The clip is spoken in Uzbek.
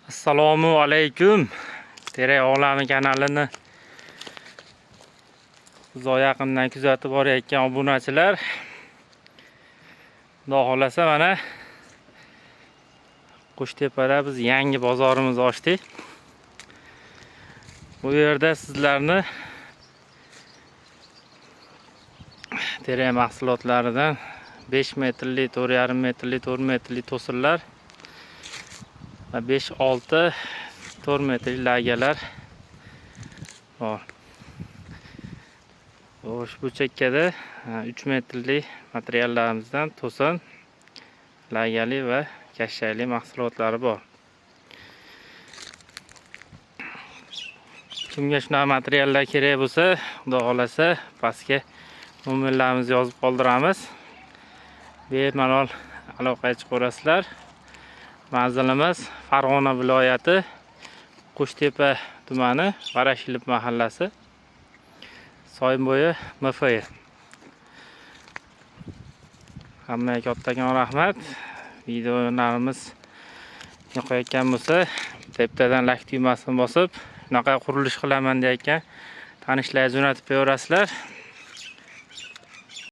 Assalomu alaykum. Terak olami kanalini uzoq yaqindan kuzatib borayotgan obunachilar. Xudo xolasa mana Qo'shtepada biz yangi bozorimiz ochdik. Bu yerda sizlarni terak mahsulotlaridan 5 metrli, 4,5 metrli, 4 metrli to'sinlar va 5-6 4 metrli lagalar bor. Bu chekkada 3 metrli materiallarimizdan to'sin, lagali va kashshayli mahsulotlari bor. Kimga shunaqa materiallar kerak bo'lsa, xudo xolasa pastga nomerlarimizni yozib qoldiramiz. Bemalol aloqaga chiqaverasizlar. Manzilimiz Farg'ona viloyati Qo'shtepa tumani Varashilib mahallasi, Soyinbo'yi MFY. Hammaga kattakon rahmat. Videolarimiz yoqayotgan bo'lsa, teptadan like tugmasini bosib, shunaqa qurilish qilaman deyotgan tanishlarga jo'natib qo'yaverasizlar.